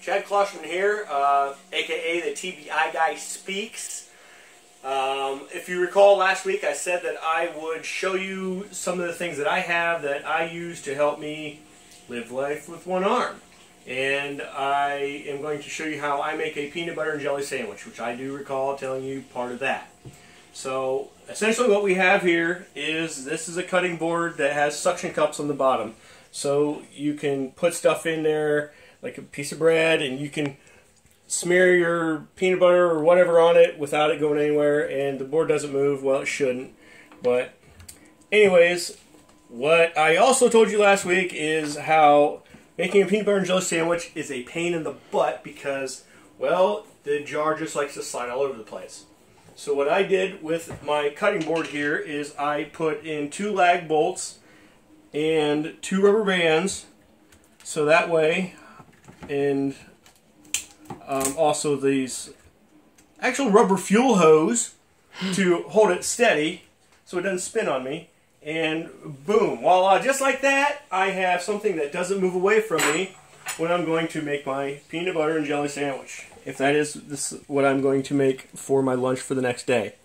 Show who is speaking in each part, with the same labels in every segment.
Speaker 1: Chad Klosterman here, aka the TBI-Guy speaks. If you recall last week I said that I would show you some of the things that I have that I use to help me live life with one arm. And I am going to show you how I make a peanut butter and jelly sandwich, which I do recall telling you part of that. So essentially what we have here is, this is a cutting board that has suction cups on the bottom. So you can put stuff in there, like a piece of bread, and you can smear your peanut butter or whatever on it without it going anywhere, and the board doesn't move. Well, it shouldn't. But anyways, what I also told you last week is how making a peanut butter and jelly sandwich is a pain in the butt because, well, the jar just likes to slide all over the place. So what I did with my cutting board here is I put in 2 lag bolts and 2 rubber bands, so that way, and also these actual rubber fuel hose to hold it steady so it doesn't spin on me. And boom, voila, just like that, I have something that doesn't move away from me when I'm going to make my peanut butter and jelly sandwich. If that is what I'm going to make for my lunch for the next day.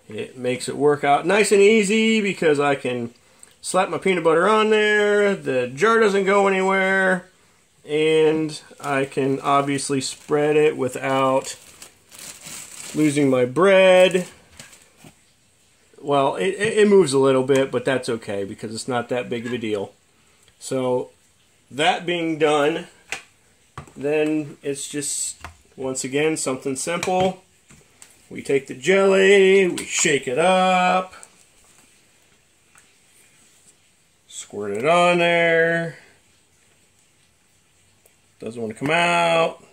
Speaker 1: It makes it work out nice and easy because I can slap my peanut butter on there, the jar doesn't go anywhere, and I can obviously spread it without losing my bread. Well, it moves a little bit, but that's okay because it's not that big of a deal. So, that being done, then it's just, once again, something simple. We take the jelly, we shake it up, squirt it on there. Doesn't want to come out.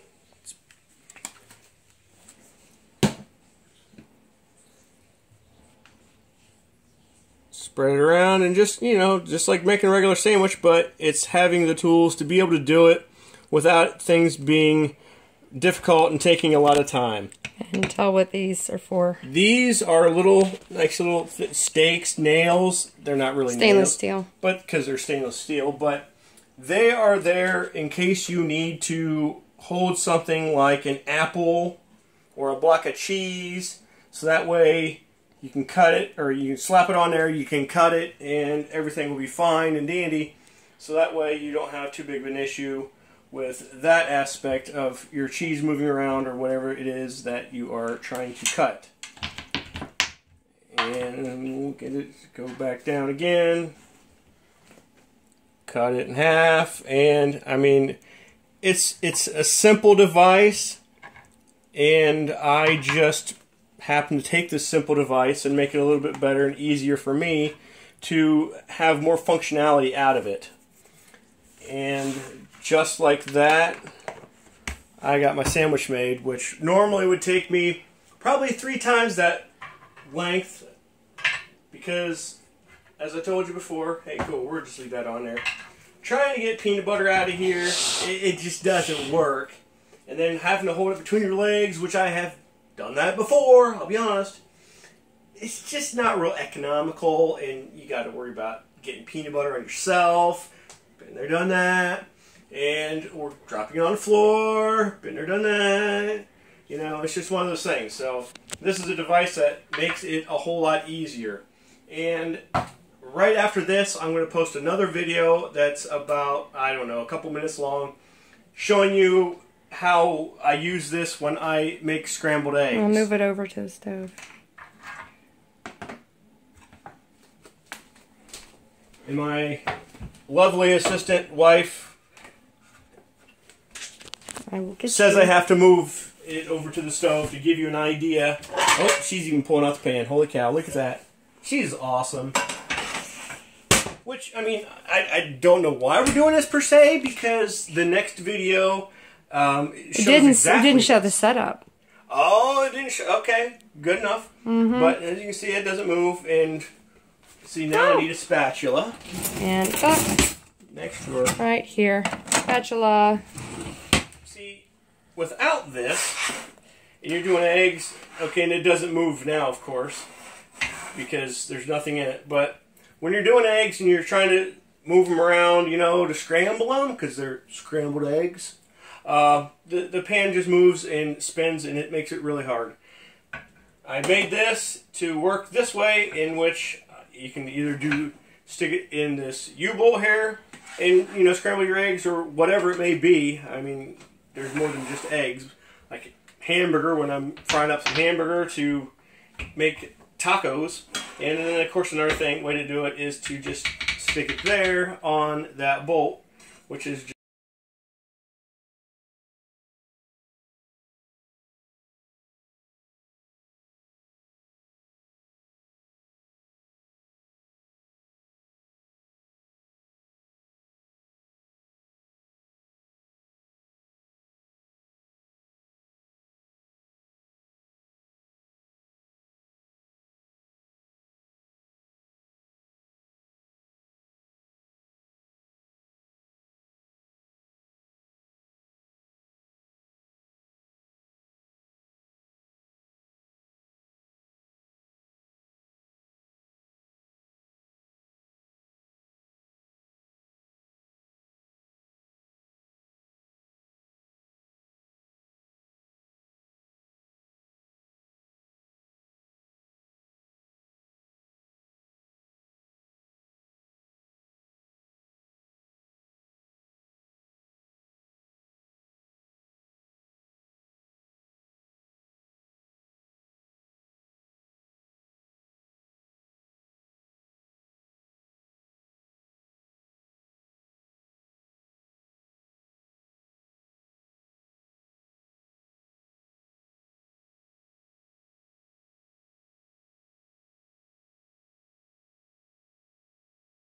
Speaker 1: Spread it around and just, you know, just like making a regular sandwich, but it's having the tools to be able to do it without things being difficult and taking a lot of time.
Speaker 2: And tell what these are for.
Speaker 1: These are little, like little stakes, nails. They're not really
Speaker 2: stainless steel,
Speaker 1: but because they're stainless steel, but they are there in case you need to hold something like an apple or a block of cheese, so that way you can cut it, or you can slap it on there, you can cut it, and everything will be fine and dandy. So that way you don't have too big of an issue with that aspect of your cheese moving around or whatever it is that you are trying to cut. And we'll get it, go back down again. Cut it in half, and I mean, it's a simple device, and I just happen to take this simple device and make it a little bit better and easier for me to have more functionality out of it. And just like that, I got my sandwich made, which normally would take me probably 3 times that length, because as I told you before, hey cool, we'll just leave that on there. Trying to get peanut butter out of here, it just doesn't work. And then having to hold it between your legs, which I have done that before, I'll be honest. It's just not real economical, and you got to worry about getting peanut butter on yourself. Been there, done that. And or dropping it on the floor. Been there, done that. You know, it's just one of those things. So this is a device that makes it a whole lot easier. And right after this, I'm going to post another video that's about, I don't know, a couple minutes long, showing you how I use this when I make scrambled eggs.
Speaker 2: I'll move it over to the stove.
Speaker 1: And my lovely assistant wife says I have to move it over to the stove to give you an idea. Oh, she's even pulling out the pan. Holy cow, look at that. She's awesome. Which, I mean, I don't know why we're doing this per se, because the next video
Speaker 2: it didn't show the setup.
Speaker 1: Oh, it didn't show. Okay, good enough. But as you can see, it doesn't move. And see, now I need a spatula.
Speaker 2: And
Speaker 1: next drawer.
Speaker 2: Right here, spatula.
Speaker 1: See, without this, and you're doing eggs, okay, and it doesn't move now, of course, because there's nothing in it. But when you're doing eggs and you're trying to move them around, you know, to scramble them, because they're scrambled eggs, the pan just moves and spins, and it makes it really hard. I made this to work this way, in which you can either stick it in this U-bowl here, and scramble your eggs or whatever it may be. I mean, there's more than just eggs. Like hamburger, when I'm frying up some hamburger to make tacos. And then, of course, another way to do it is to just stick it there on that bolt, which is just